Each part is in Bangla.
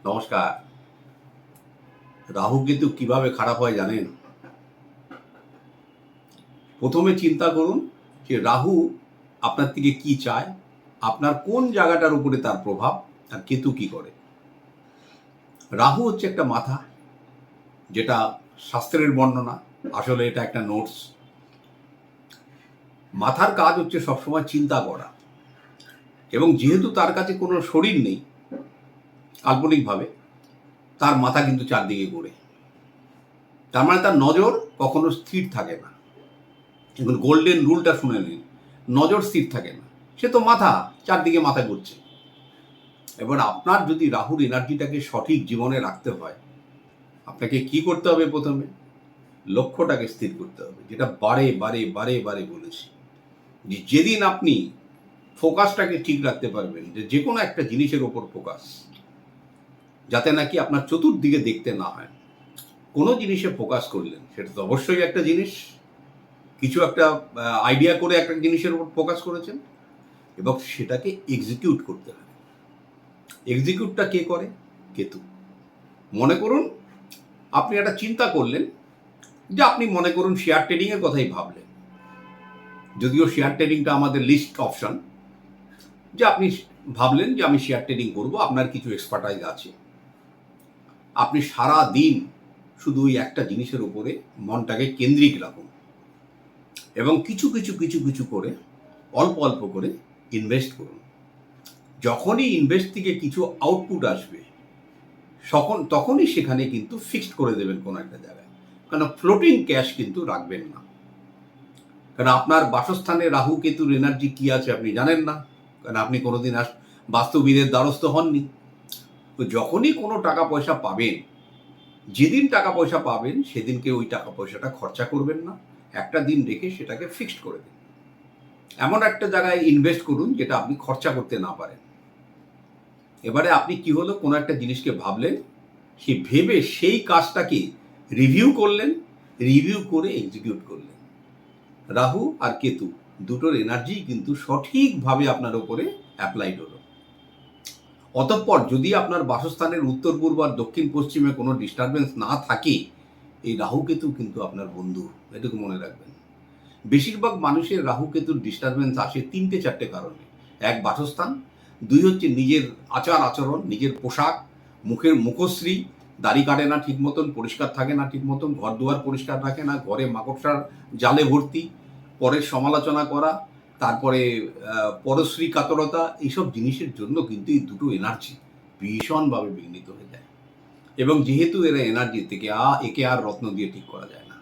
নমস্কার। রাহু কেতু কিভাবে খারাপ হয় জানেন? প্রথমে চিন্তা করুন যে রাহু আপনার থেকে কি চায়, আপনার কোন জায়গাটার উপরে তার প্রভাব, আর কেতু কি করে। রাহু হচ্ছে একটা মাথা, যেটা শাস্ত্রের বর্ণনা, আসলে এটা একটা নোটস। মাথার কাজ হচ্ছে সবসময় চিন্তা করা, এবং যেহেতু তার কাছে কোনো শরীর নেই, কাল্পনিকভাবে তার মাথা কিন্তু চারদিকে ঘোরে। তার মানে তার নজর কখনো স্থির থাকে না। এখন গোল্ডেন রুলটা শুনে নিন, নজর স্থির থাকে না। সে তো মাথা, চারদিকে মাথা ঘুরছে। এবার আপনার যদি রাহুর এনার্জিটাকে সঠিক জীবনে রাখতে হয়, আপনাকে কি করতে হবে? প্রথমে লক্ষ্যটাকে স্থির করতে হবে, যেটা বারে বারে বারে বারে বলেছি, যে যেদিন আপনি ফোকাসটাকে ঠিক রাখতে পারবেন, যে কোনো একটা জিনিসের ওপর ফোকাস, যাতে নাকি আপনার চতুর্দিকে দেখতে না হয়। কোনো জিনিসে ফোকাস করলেন, সেটা তো অবশ্যই একটা জিনিস, কিছু একটা আইডিয়া করে একটা জিনিসের উপর ফোকাস করেছেন, এবং সেটাকে এক্সিকিউট করতে হবে। এক্সিকিউটটা কে করে? কেতু। মনে করুন আপনি একটা চিন্তা করলেন, যে আপনি মনে করুন শেয়ার ট্রেডিংয়ের কথাই ভাবলেন, যদিও শেয়ার ট্রেডিংটা আমাদের লিস্ট অপশন। যে আপনি ভাবলেন যে আমি শেয়ার ট্রেডিং করব, আপনার কিছু এক্সপার্টাইজ আছে, আপনি সারা দিন শুধু ওই একটা জিনিসের উপরে মনটাকে কেন্দ্রিক রাখুন, এবং কিছু কিছু কিছু কিছু করে অল্প অল্প করে ইনভেস্ট করুন। যখনই ইনভেস্ট থেকে কিছু আউটপুট আসবে, তখনই সেখানে কিন্তু ফিক্সড করে দেবেন কোনো একটা জায়গায়, কারণ ফ্লোটিং ক্যাশ কিন্তু রাখবেন না। কারণ আপনার বাসস্থানে রাহু কেতুর এনার্জি কি আছে আপনি জানেন না, কারণ আপনি কোনোদিন বাস্তুবিদের দ্বারস্থ হননি। তো যখনই কোনো টাকা পয়সা পাবেন, যেদিন টাকা পয়সা পাবেন সেদিনকে ওই টাকা পয়সাটা খরচা করবেন না, একটা দিন রেখে সেটাকে ফিক্সড করে দিন। এমন একটা জায়গায় ইনভেস্ট করুন যেটা আপনি খরচা করতে না পারেন। এবারে আপনি কি হলো, কোনো একটা জিনিসকে ভাবলেন, ভেবে সেই কাজটাকে রিভিউ করলেন, রিভিউ করে এক্সিকিউট করলেন। রাহু আর কেতু দুটোর এনার্জি কিন্তু সঠিকভাবে আপনার উপরে অ্যাপ্লাইড হলো। অতঃপর যদি আপনার বাসস্থানের উত্তর পূর্ব আর দক্ষিণ পশ্চিমে কোনো ডিস্টারবেন্স না থাকে, এই রাহু কেতু কিন্তু আপনার বন্ধু, এটুকু মনে রাখবেন। বেশিরভাগ মানুষের রাহু কেতুর ডিস্টারবেন্স আসে 3-4টে কারণে। এক, বাসস্থান; 2 হচ্ছে নিজের আচার আচরণ, নিজের পোশাক, মুখের মুখশ্রী, দাড়ি কাটে না ঠিক মতন, পরিষ্কার থাকে না ঠিক মতন, ঘর দুয়ার পরিষ্কার রাখে না, ঘরে মাকড়সার জালে ভর্তি, পরের সমালোচনা করা, তারপরে পরশ্রী কাতরতা, এইসব জিনিসের জন্য কিন্তু এই দুটো এনার্জি ভীষণভাবে বিঘ্নিত হয়ে যায়। এবং যেহেতু এরা এনার্জি থেকে একে আর রত্ন দিয়ে ঠিক করা যায় না,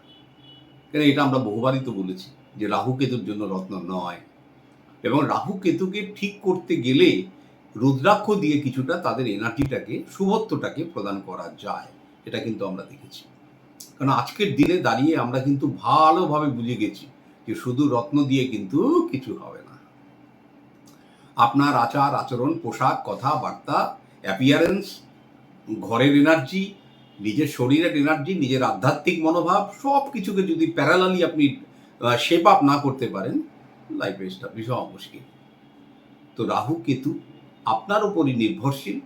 কেন এটা আমরা বহুবারই তো বলেছি যে রাহু কেতুর জন্য রত্ন নয়। এবং রাহু কেতুকে ঠিক করতে গেলে রুদ্রাক্ষ দিয়ে কিছুটা তাদের এনার্জিটাকে, শুভত্বটাকে প্রদান করা যায়, এটা কিন্তু আমরা দেখেছি। কারণ আজকের দিনে দাঁড়িয়ে আমরা কিন্তু ভালোভাবে বুঝে গেছি যে শুধু রত্ন দিয়ে কিন্তু কিছু হবে না। আপনার আচার আচরণ, পোশাক, কথাবার্তা, অ্যাপিয়ারেন্স, ঘরের এনার্জি, নিজের শরীরের এনার্জি, নিজের আধ্যাত্মিক মনোভাব, সব কিছুকে যদি প্যারালালি আপনি শেপ আপ না করতে পারেন, লাইফে এস্টাবলিশ হওয়া মুশকিল। তো রাহু কেতু আপনার উপরই নির্ভরশীল।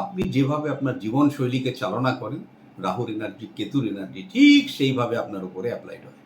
আপনি যেভাবে আপনার জীবনশৈলীকে চালনা করেন, রাহুর এনার্জি, কেতুর এনার্জি ঠিক সেইভাবে আপনার উপরে অ্যাপ্লাইড হয়।